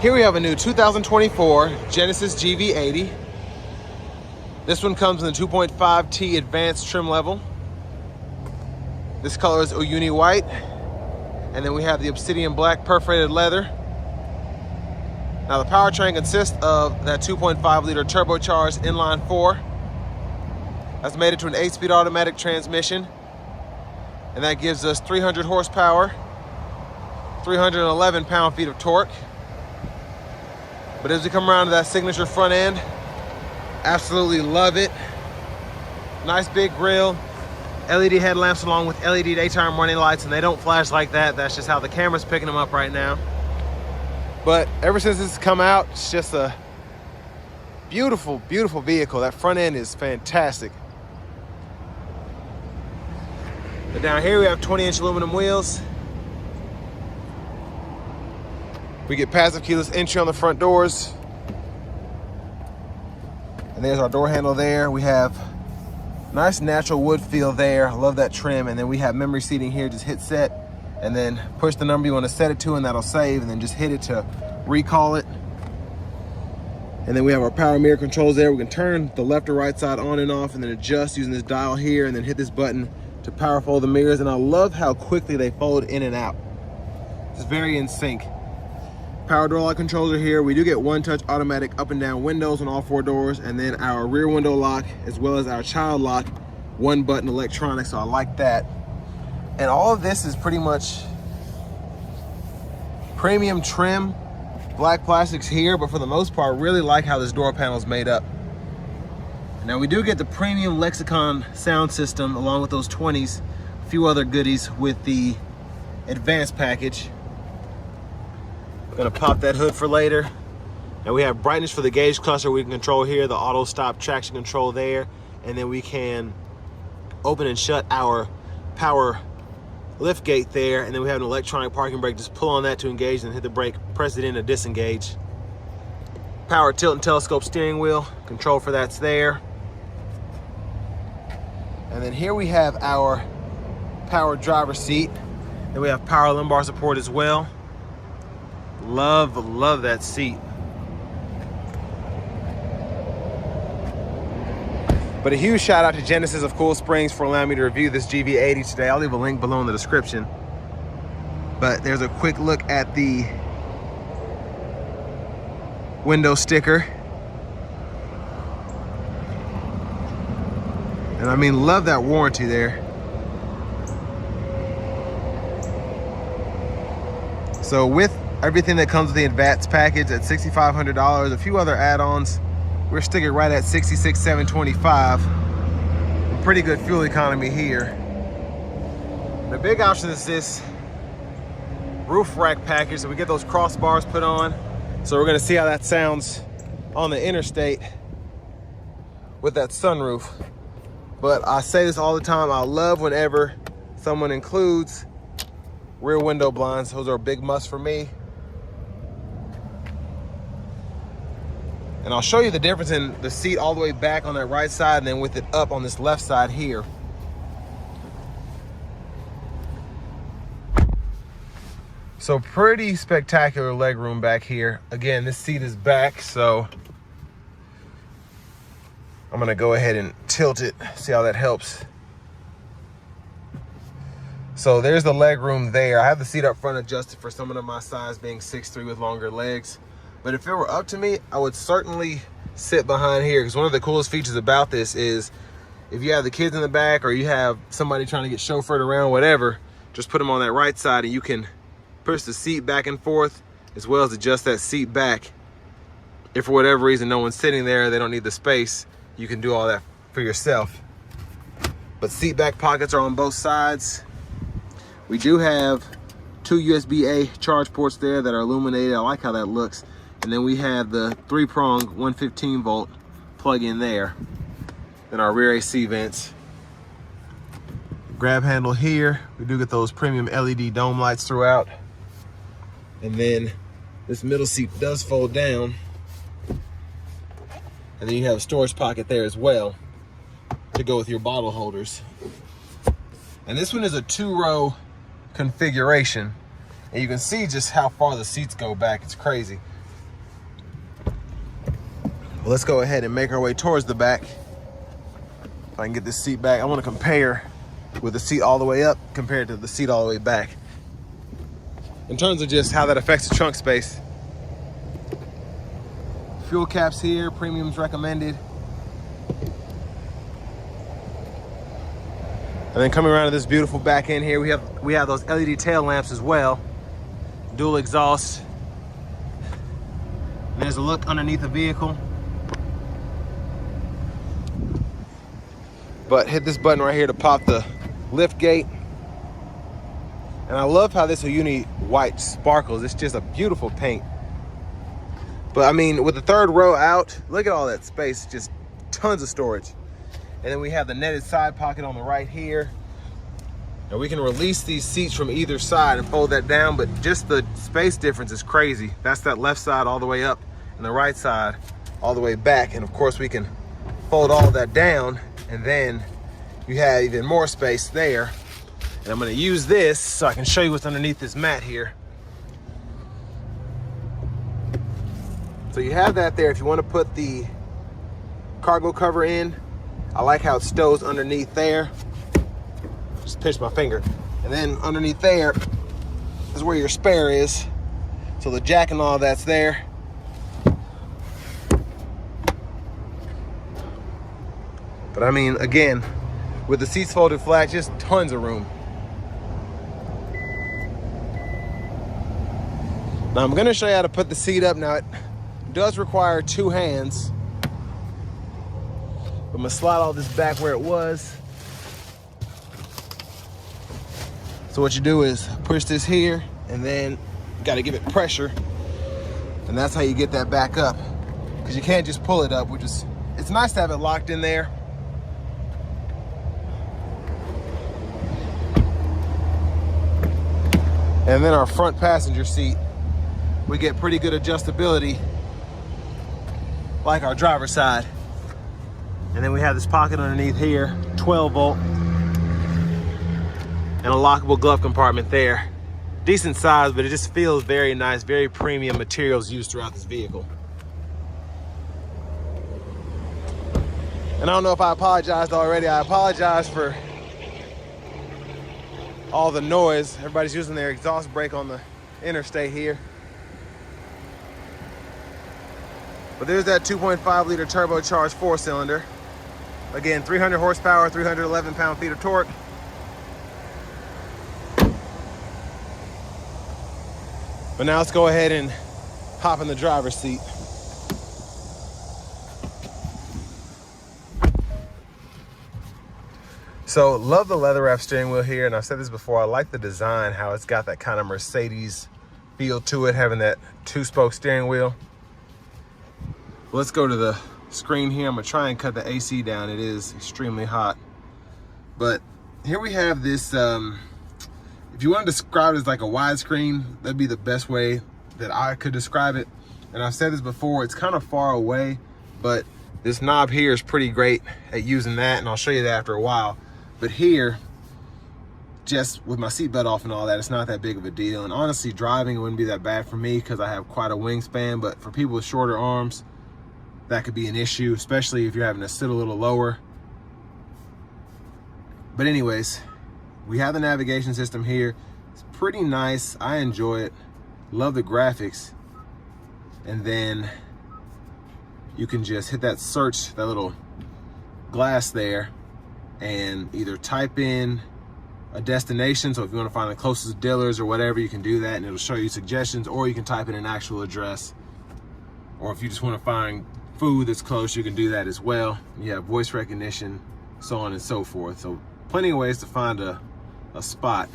Here we have a new 2024 Genesis GV80. This one comes in the 2.5T advanced trim level. This color is Uyuni white. And then we have the obsidian black perforated leather. Now the powertrain consists of that 2.5 liter turbocharged inline 4. That's made it to an 8-speed automatic transmission. And that gives us 300 horsepower, 311 pound-feet of torque. But as we come around to that signature front end, absolutely love it. Nice big grille, LED headlamps along with LED daytime running lights, and they don't flash like that. That's just how the camera's picking them up right now. But ever since this has come out, it's just a beautiful, beautiful vehicle. That front end is fantastic. But down here we have 20-inch aluminum wheels. We get passive keyless entry on the front doors. And there's our door handle there. We have nice natural wood feel there. I love that trim. And then we have memory seating here. Just hit set and then push the number you want to set it to, and that'll save, and then just hit it to recall it. And then we have our power mirror controls there. We can turn the left or right side on and off and then adjust using this dial here, and then hit this button to power fold the mirrors. And I love how quickly they fold in and out. It's very in sync. Power door lock controls are here. We do get one-touch automatic up and down windows on all 4 doors, and then our rear window lock as well as our child lock, 1-button electronic, so I like that. And all of this is pretty much premium trim, black plastics here, but for the most part, really like how this door panel is made up. Now we do get the premium Lexicon sound system along with those 20s, a few other goodies with the advanced package. We're gonna pop that hood for later. And we have brightness for the gauge cluster we can control here, the auto stop traction control there, and then we can open and shut our power lift gate there, and then we have an electronic parking brake. Just pull on that to engage and hit the brake, press it in to disengage. Power tilt and telescope steering wheel, control for that's there. And then here we have our power driver seat. Then we have power lumbar support as well. Love that seat. But a huge shout out to Genesis of Cool Springs for allowing me to review this GV80 today. I'll leave a link below in the description. But there's a quick look at the window sticker. And I mean, love that warranty there. So with everything that comes with the advanced package at $6,500, a few other add-ons, we're sticking right at $66,725. Pretty good fuel economy here. The big option is this roof rack package, so we get those crossbars put on. So we're gonna see how that sounds on the interstate with that sunroof. But I say this all the time, I love whenever someone includes rear window blinds. Those are a big must for me. And I'll show you the difference in the seat all the way back on that right side and then with it up on this left side here. So pretty spectacular leg room back here. Again, this seat is back, so I'm gonna go ahead and tilt it, see how that helps. So there's the leg room there. I have the seat up front adjusted for someone of my size, being 6'3" with longer legs. But if it were up to me, I would certainly sit behind here, because one of the coolest features about this is if you have the kids in the back or you have somebody trying to get chauffeured around, whatever, just put them on that right side and you can push the seat back and forth as well as adjust that seat back. If for whatever reason no one's sitting there, they don't need the space, you can do all that for yourself. But seat back pockets are on both sides. We do have 2 USB-A charge ports there that are illuminated. I like how that looks. And then we have the 3-prong 115 volt plug in there. Then our rear AC vents. Grab handle here. We do get those premium LED dome lights throughout. And then this middle seat does fold down. And then you have a storage pocket there as well to go with your bottle holders. And this one is a 2-row configuration. And you can see just how far the seats go back. It's crazy. Well, let's go ahead and make our way towards the back. If I can get this seat back, I want to compare with the seat all the way up compared to the seat all the way back, in terms of just how that affects the trunk space. Fuel caps here, premiums recommended. And then coming around to this beautiful back end here, we have those LED tail lamps as well. Dual exhaust. And there's a look underneath the vehicle. But hit this button right here to pop the lift gate. And I love how this uni white sparkles. It's just a beautiful paint. But I mean, with the third row out, look at all that space, just tons of storage. And then we have the netted side pocket on the right here. And we can release these seats from either side and fold that down, but just the space difference is crazy. That's that left side all the way up and the right side all the way back. And of course we can fold all of that down, and then you have even more space there. And I'm gonna use this so I can show you what's underneath this mat here. So you have that there if you wanna put the cargo cover in. I like how it stows underneath there. Just pinch my finger. And then underneath there is where your spare is. So the jack and all that's there. But I mean, again, with the seats folded flat, just tons of room. Now I'm gonna show you how to put the seat up. Now it does require two hands. I'm gonna slide all this back where it was. So what you do is push this here, and then you gotta give it pressure. And that's how you get that back up. Because you can't just pull it up, it's nice to have it locked in there. And then our front passenger seat, we get pretty good adjustability, like our driver's side. And then we have this pocket underneath here, 12 volt, and a lockable glove compartment there. Decent size, but it just feels very nice, very premium materials used throughout this vehicle. And I don't know if I apologized already. I apologize for all the noise. Everybody's using their exhaust brake on the interstate here. But there's that 2.5 liter turbocharged 4-cylinder. Again, 300 horsepower, 311 pound-feet of torque. But now let's go ahead and hop in the driver's seat. So love the leather wrap steering wheel here, and I've said this before, I like the design, how it's got that kind of Mercedes feel to it, having that 2-spoke steering wheel. Let's go to the screen here. I'm gonna try and cut the AC down. It is extremely hot. But here we have this, if you want to describe it as like a widescreen, that'd be the best way that I could describe it. And I've said this before, it's kind of far away, but this knob here is pretty great at using that, and I'll show you that after a while. But here, just with my seatbelt off and all that, it's not that big of a deal. And honestly, driving, it wouldn't be that bad for me because I have quite a wingspan, but for people with shorter arms, that could be an issue, especially if you're having to sit a little lower. But anyways, we have the navigation system here. It's pretty nice. I enjoy it. Love the graphics. And then you can just hit that search, that little glass there, and either type in a destination. So if you want to find the closest dealers or whatever, you can do that and it'll show you suggestions, or you can type in an actual address. Or if you just want to find food that's close, you can do that as well. You have voice recognition, so on and so forth. So plenty of ways to find a spot.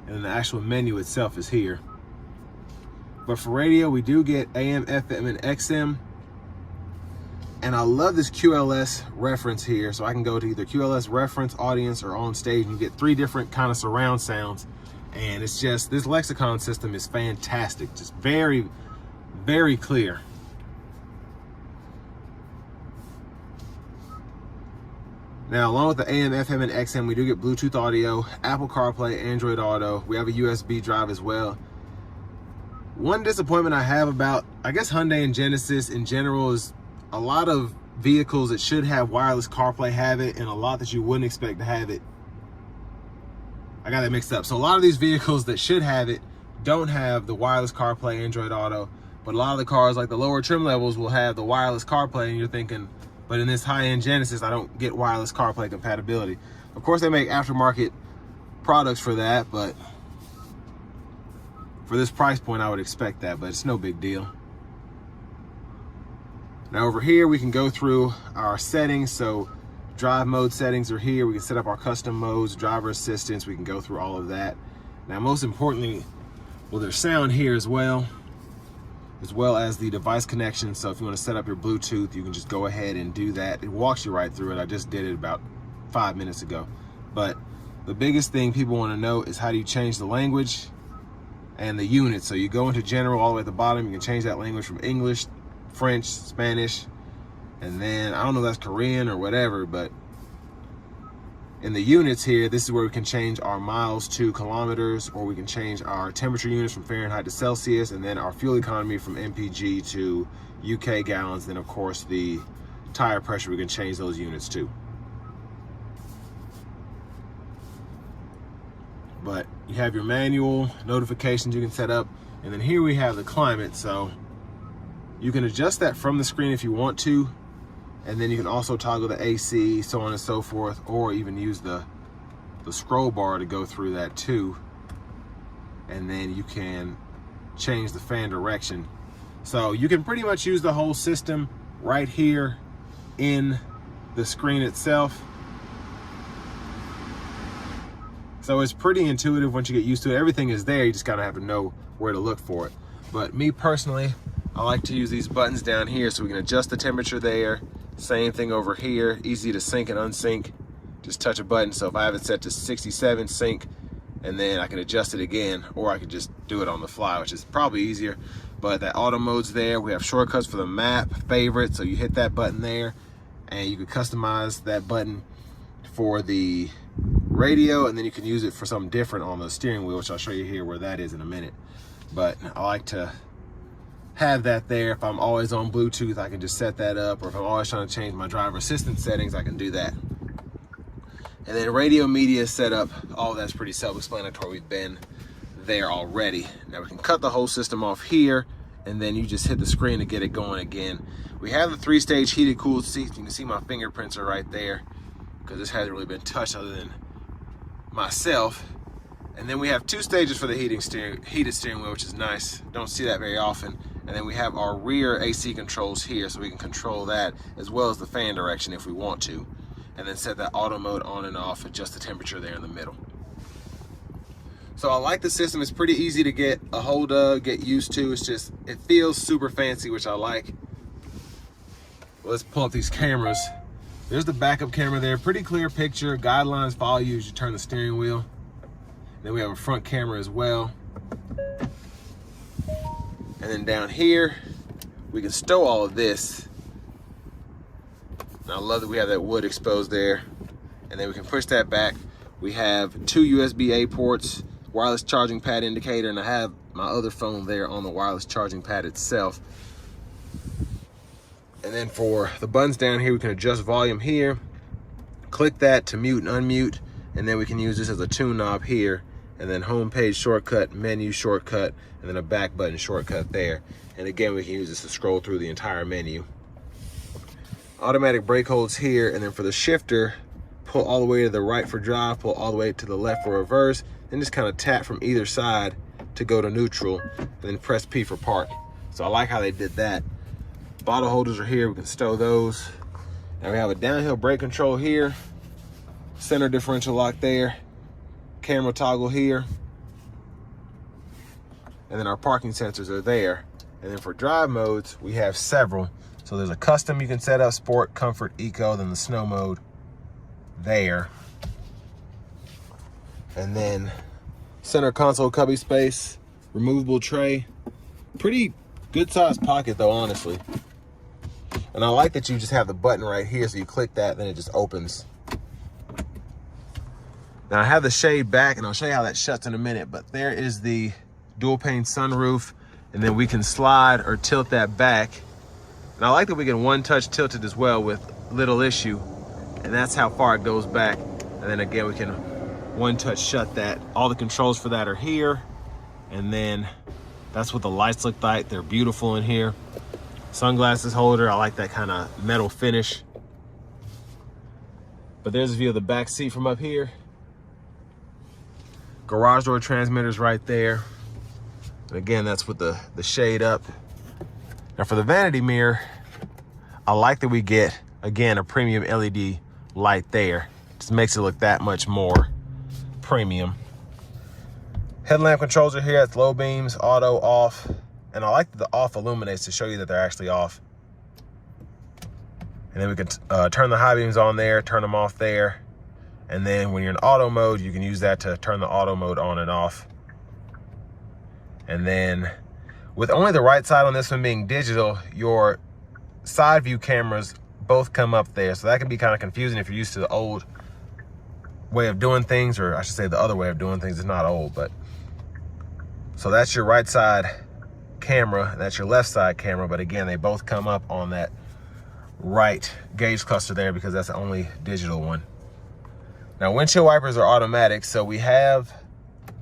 And then the actual menu itself is here. But for radio, we do get AM, FM, and XM. And I love this QLS reference here. So I can go to either QLS reference, audience, or on stage, and you get 3 different kind of surround sounds. And it's just, this lexicon system is fantastic. Just very, very clear. Now, along with the AM, FM, and XM, we do get Bluetooth audio, Apple CarPlay, Android Auto. We have a USB drive as well. One disappointment I have about, I guess, Hyundai and Genesis in general is a lot of vehicles that should have wireless CarPlay have it, and a lot that you wouldn't expect to have it. I got that mixed up. So a lot of these vehicles that should have it don't have the wireless CarPlay, Android Auto, but a lot of the cars, like the lower trim levels, will have the wireless CarPlay, and you're thinking, but in this high-end Genesis, I don't get wireless CarPlay compatibility. Of course, they make aftermarket products for that, but for this price point, I would expect that, but it's no big deal. Now over here, we can go through our settings. So drive mode settings are here. We can set up our custom modes, driver assistance. We can go through all of that. Now, most importantly, well, there's sound here as well as the device connection. So if you want to set up your Bluetooth, you can just go ahead and do that. It walks you right through it. I just did it about 5 minutes ago. But the biggest thing people want to know is how do you change the language and the unit. So you go into general all the way at the bottom. You can change that language from English, French, Spanish, and then I don't know if that's Korean or whatever, but in the units here, this is where we can change our miles to kilometers, or we can change our temperature units from Fahrenheit to Celsius, and then our fuel economy from MPG to UK gallons. Then of course the tire pressure, we can change those units too. But you have your manual notifications you can set up, and then here we have the climate. So you can adjust that from the screen if you want to, and then you can also toggle the AC, so on and so forth, or even use the scroll bar to go through that too. And then you can change the fan direction. So you can pretty much use the whole system right here in the screen itself. So it's pretty intuitive once you get used to it. Everything is there, you just kind of have to know where to look for it. But me personally, I like to use these buttons down here so we can adjust the temperature there. Same thing over here, easy to sync and unsync. Just touch a button. So if I have it set to 67, sync, and then I can adjust it again, or I can just do it on the fly, which is probably easier. But that auto mode's there. We have shortcuts for the map, favorite, so you hit that button there, and you can customize that button for the radio, and then you can use it for something different on the steering wheel, which I'll show you here where that is in a minute. But I like to have that there. If I'm always on Bluetooth, I can just set that up, or if I'm always trying to change my driver assistance settings, I can do that. And then radio media setup, all that's pretty self-explanatory. We've been there already. Now we can cut the whole system off here, and then you just hit the screen to get it going again. We have the 3-stage heated cooled seats. You can see my fingerprints are right there, because this hasn't really been touched other than myself. And then we have 2 stages for the heated steering wheel, which is nice. Don't see that very often. And then we have our rear AC controls here, so we can control that as well as the fan direction if we want to. And then set that auto mode on and off, adjust the temperature there in the middle. So I like the system. It's pretty easy to get a hold of, get used to. It's just, it feels super fancy, which I like. Well, let's pull up these cameras. There's the backup camera there, pretty clear picture. Guidelines follow you as you turn the steering wheel. Then we have a front camera as well. And then down here, we can stow all of this. And I love that we have that wood exposed there. And then we can push that back. We have 2 USB-A ports, wireless charging pad indicator, and I have my other phone there on the wireless charging pad itself. And then for the buttons down here, we can adjust volume here. Click that to mute and unmute. And then we can use this as a tune knob here. And then home page shortcut, menu shortcut, and then a back button shortcut there. And again, we can use this to scroll through the entire menu. Automatic brake holds here, and then for the shifter, pull all the way to the right for drive, pull all the way to the left for reverse, and just kind of tap from either side to go to neutral, and then press P for park. So I like how they did that. Bottle holders are here, we can stow those. Now we have a downhill brake control here, center differential lock there, camera toggle here, and then our parking sensors are there. And then for drive modes, we have several. So there's a custom you can set up, sport, comfort, eco, then the snow mode there. And then center console cubby space, removable tray. Pretty good sized pocket though, honestly. And I like that you just have the button right here, so you click that, then it just opens. Now I have the shade back, and I'll show you how that shuts in a minute, but there is the dual pane sunroof, and then we can slide or tilt that back And I like that we can one touch tilt it as well with little issue. And that's how far it goes back. And then again, we can one touch shut that. All the controls for that are here. And then that's what the lights look like. They're beautiful in here. Sunglasses holder, I like that kind of metal finish. But there's a view of the back seat from up here. Garage door transmitters right there. And again, that's with the shade up. Now for the vanity mirror, I like that we get, again, a premium LED light there. Just makes it look that much more premium. Headlamp controls are here. It's low beams, auto, off. And I like that the off illuminates to show you that they're actually off. And then we can turn the high beams on there, turn them off there. And then when you're in auto mode, you can use that to turn the auto mode on and off. And then with only the right side on this one being digital, your side view cameras both come up there. So that can be kind of confusing if you're used to the old way of doing things, or I should say the other way of doing things. It's not old, but. So that's your right side camera, that's your left side camera. But again, they both come up on that right gauge cluster there because that's the only digital one. Now windshield wipers are automatic. So we have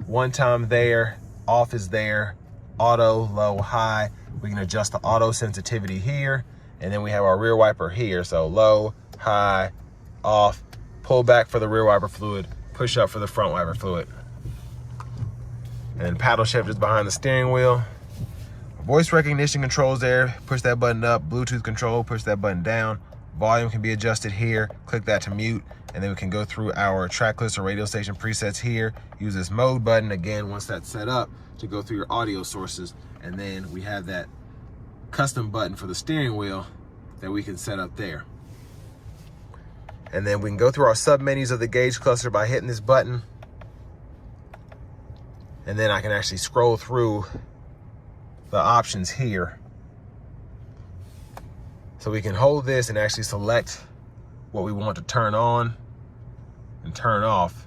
one time there, off is there, auto, low, high. We can adjust the auto sensitivity here. And then we have our rear wiper here. So low, high, off, pull back for the rear wiper fluid, push up for the front wiper fluid. And then paddle shift is behind the steering wheel. Voice recognition controls there. Push that button up. Bluetooth control, push that button down. Volume can be adjusted here. Click that to mute. And then we can go through our track list or radio station presets here. Use this mode button again once that's set up to go through your audio sources. And then we have that custom button for the steering wheel that we can set up there. And then we can go through our sub menus of the gauge cluster by hitting this button. And then I can actually scroll through the options here. So we can hold this and actually select what we want to turn on and turn off.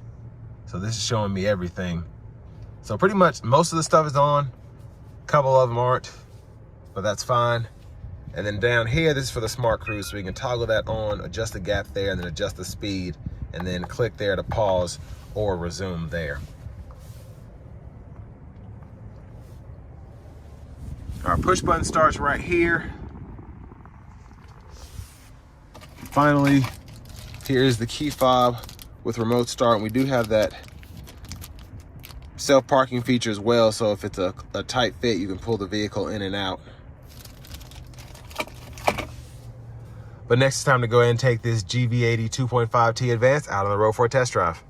So this is showing me everything. So pretty much most of the stuff is on. A couple of them aren't, but that's fine. And then down here, this is for the smart cruise. So we can toggle that on, adjust the gap there, and then adjust the speed, and then click there to pause or resume there. Our push button starts right here. Finally, here is the key fob with remote start. And we do have that self-parking feature as well. So if it's a tight fit, you can pull the vehicle in and out. But next it's time to go ahead and take this GV80 2.5T Advanced out on the road for a test drive.